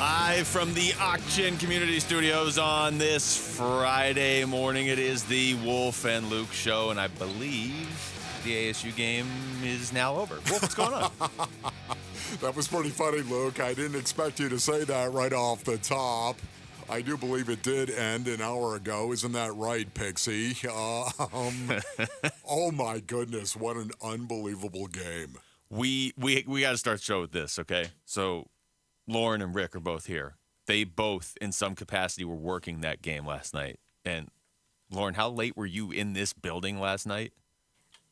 Live from the Auction Community Studios on this Friday morning, it is the Wolf and Luke Show, and I believe the ASU game is now over. Wolf, what's going on? That was pretty funny, Luke. I didn't expect you to say that right off the top. I do believe it did end an hour ago. Isn't that right, Pixie? Oh, my goodness. What an unbelievable game. We got to start the show with this, okay? So Lauren and Rick are both here. They both, in some capacity, were working that game last night. And Lauren, how late were you in this building last night?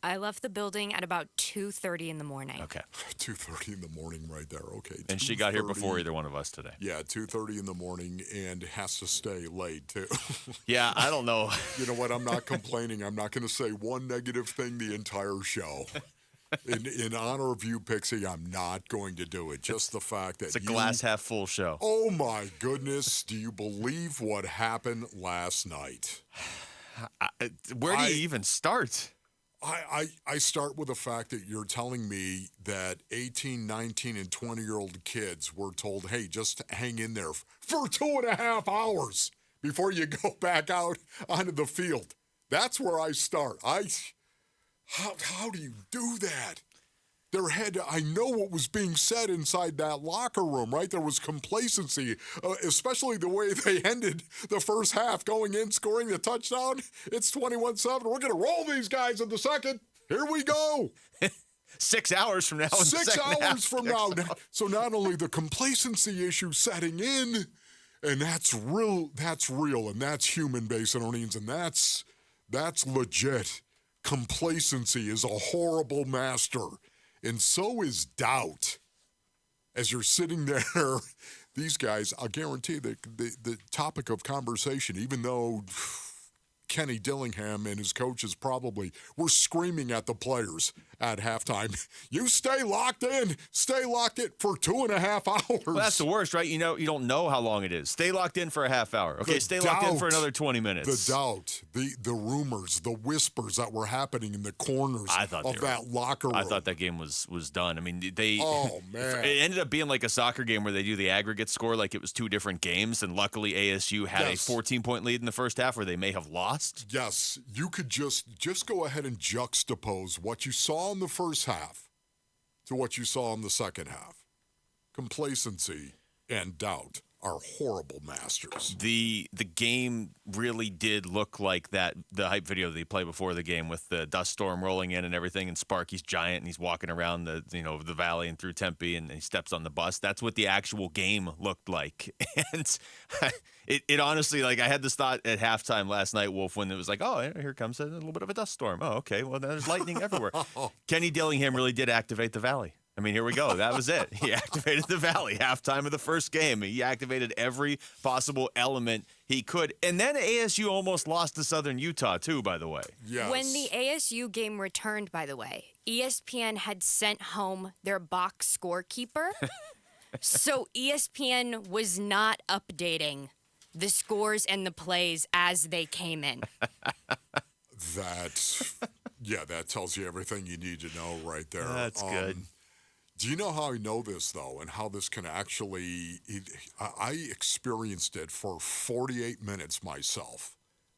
I left the building at about 2:30 in the morning. Okay. 2:30 in the morning right there. Okay. And she got here before either one of us today. Yeah, 2:30 in the morning and has to stay late, too. Yeah, I don't know. You know what? I'm not complaining. I'm not going to say one negative thing the entire show. In honor of you, Pixie, I'm not going to do it. Just the fact that it's a glass half full show. Oh, my goodness. Do you believe what happened last night? Where do you even start? I start with the fact that you're telling me that 18, 19, and 20-year-old kids were told, hey, just hang in there for 2.5 hours before you go back out onto the field. That's where I start. How do you do that? I know what was being said inside that locker room, right? There was complacency, especially the way they ended the first half, going in, scoring the touchdown. It's 21-7. We're going to roll these guys in the second. Here we go. 6 hours from now. 6 hours from now. So not only the complacency issue setting in, and that's real, and that's human base and earnings, and that's legit. Complacency is a horrible master. And so is doubt. As you're sitting there, these guys, I'll guarantee that the topic of conversation, even though Kenny Dillingham and his coaches probably were screaming at the players at halftime, you stay locked in for 2.5 hours. Well, that's the worst, right? You don't know how long it is. Stay locked in for a half hour. Okay, stay locked in for another 20 minutes. The doubt, the rumors, the whispers that were happening in the corners of that locker room. I thought that game was done. I mean, oh, man. It ended up being like a soccer game where they do the aggregate score like it was two different games, and luckily ASU had a 14-point lead in the first half where they may have lost. Yes, you could just go ahead and juxtapose what you saw in the first half to what you saw in the second half. Complacency and doubt are horrible masters. The game really did look like the hype video they played before the game with the dust storm rolling in and everything, and Sparky's giant and he's walking around the valley and through Tempe and he steps on the bus. That's what the actual game looked like. And it honestly, like, I had this thought at halftime last night, Wolf, when it was like, oh, here comes a little bit of a dust storm. Oh, okay, well, there's lightning everywhere. Kenny Dillingham really did activate the valley. I mean, here we go. That was it. He activated the Valley halftime of the first game. He activated every possible element he could. And then ASU almost lost to Southern Utah, too, by the way. Yes. When the ASU game returned, by the way, ESPN had sent home their box scorekeeper. So ESPN was not updating the scores and the plays as they came in. That tells you everything you need to know right there. That's good. Do you know how I know this, though, and how this can actually I experienced it for 48 minutes myself,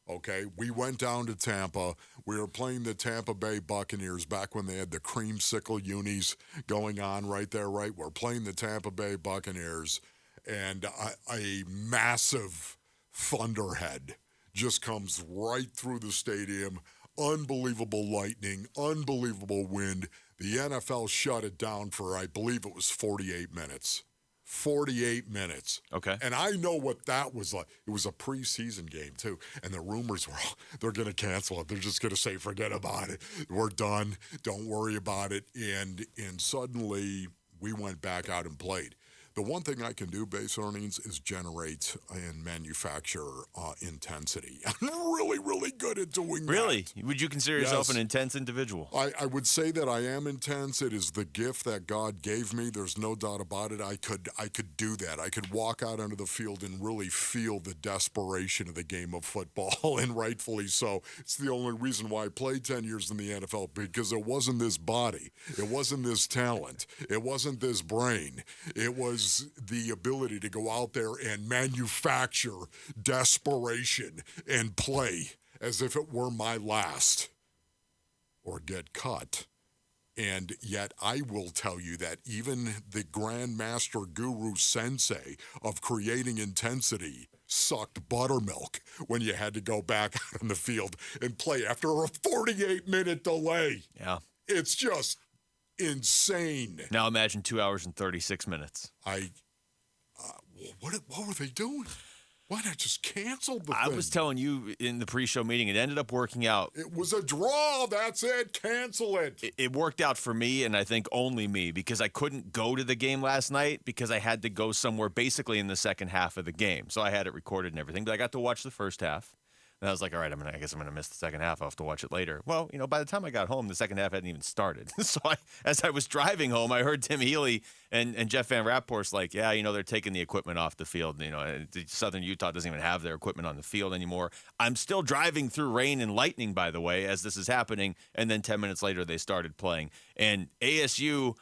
okay? We went down to Tampa. We were playing the Tampa Bay Buccaneers back when they had the creamsicle unis going on right there, right? We're playing the Tampa Bay Buccaneers, and a massive thunderhead just comes right through the stadium. Unbelievable lightning, unbelievable wind. The NFL shut it down for, I believe it was 48 minutes. 48 minutes. Okay. And I know what that was like. It was a preseason game, too. And the rumors were, they're going to cancel it. They're just going to say, forget about it. We're done. Don't worry about it. And suddenly, we went back out and played. The one thing I can do, base earnings, is generate and manufacture intensity. I'm really, really good at doing that. Really? Would you consider yourself an intense individual? I would say that I am intense. It is the gift that God gave me. There's no doubt about it. I could do that. I could walk out onto the field and really feel the desperation of the game of football, and rightfully so. It's the only reason why I played 10 years in the NFL, because it wasn't this body. It wasn't this talent. It wasn't this brain. It was has the ability to go out there and manufacture desperation and play as if it were my last or get cut. And yet I will tell you that even the grandmaster guru sensei of creating intensity sucked buttermilk when you had to go back out on the field and play after a 48-minute delay. Yeah. It's just insane. Now imagine 2 hours and 36 minutes. What were they doing? Why not just cancel the thing? I was telling you in the pre-show meeting, it ended up working out. It was a draw. That's it. Cancel it. It worked out for me, and I think only me, because I couldn't go to the game last night because I had to go somewhere basically in the second half of the game. So I had it recorded and everything, but I got to watch the first half. And I was like, all right, I guess I'm going to miss the second half. I'll have to watch it later. Well, by the time I got home, the second half hadn't even started. So as I was driving home, I heard Tim Healy and Jeff Van Rapport's like, yeah, they're taking the equipment off the field. Southern Utah doesn't even have their equipment on the field anymore. I'm still driving through rain and lightning, by the way, as this is happening. And then 10 minutes later, they started playing. And ASU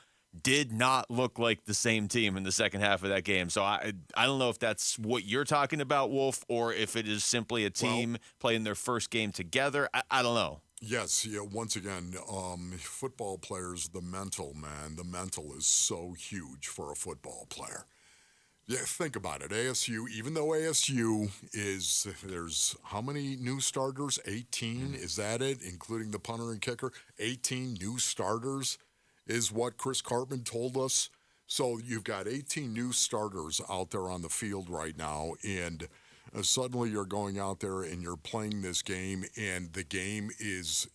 did not look like the same team in the second half of that game. So I don't know if that's what you're talking about, Wolf, or if it is simply a team playing their first game together. I don't know. Yes, once again, football players, the mental is so huge for a football player. Yeah, think about it. ASU, even though ASU there's how many new starters? 18, is that it? Including the punter and kicker? 18 new starters is what Chris Cartman told us. So you've got 18 new starters out there on the field right now, and suddenly you're going out there and you're playing this game, and the game is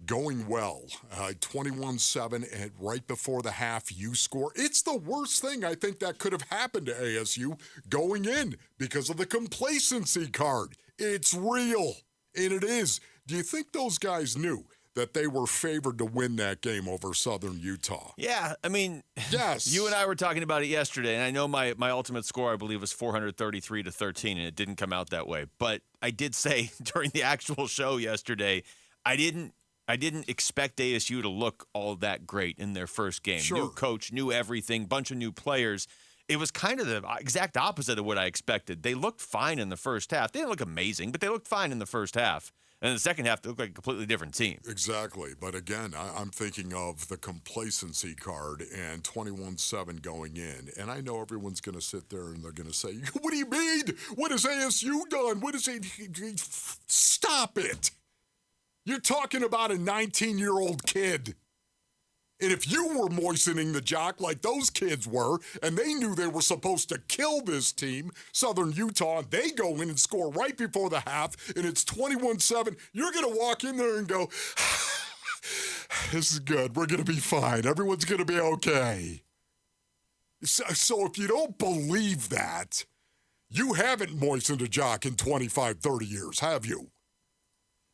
going well. 21-7, and right before the half, you score. It's the worst thing I think that could have happened to ASU going in because of the complacency card. It's real, and it is. Do you think those guys knew that they were favored to win that game over Southern Utah? Yeah, yes. You and I were talking about it yesterday, and I know my ultimate score, I believe, was 433-13, and it didn't come out that way. But I did say during the actual show yesterday, I didn't expect ASU to look all that great in their first game. Sure. New coach, new everything, bunch of new players. It was kind of the exact opposite of what I expected. They looked fine in the first half. They didn't look amazing, but they looked fine in the first half. And in the second half, they looked like a completely different team. Exactly. But again, I'm thinking of the complacency card and 21-7 going in. And I know everyone's going to sit there and they're going to say, what do you mean? What has ASU done? What is it? Stop it. You're talking about a 19-year-old kid. And if you were moistening the jock like those kids were, and they knew they were supposed to kill this team, Southern Utah, and they go in and score right before the half, and it's 21-7, you're going to walk in there and go, this is good. We're going to be fine. Everyone's going to be okay. So if you don't believe that, you haven't moistened a jock in 25, 30 years, have you?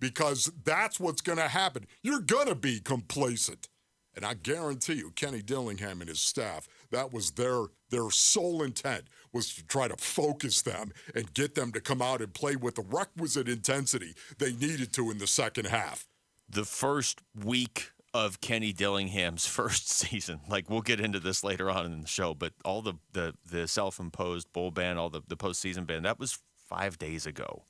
Because that's what's going to happen. You're going to be complacent. And I guarantee you, Kenny Dillingham and his staff, that was their sole intent, was to try to focus them and get them to come out and play with the requisite intensity they needed to in the second half. The first week of Kenny Dillingham's first season, like we'll get into this later on in the show, but all the self-imposed bowl ban, all the postseason ban, that was 5 days ago.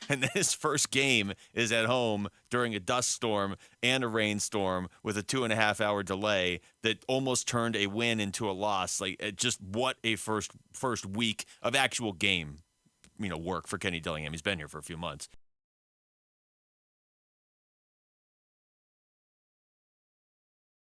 And then his first game is at home during a dust storm and a rainstorm with a 2.5-hour delay that almost turned a win into a loss. Like, just what a first week of actual game, work for Kenny Dillingham. He's been here for a few months.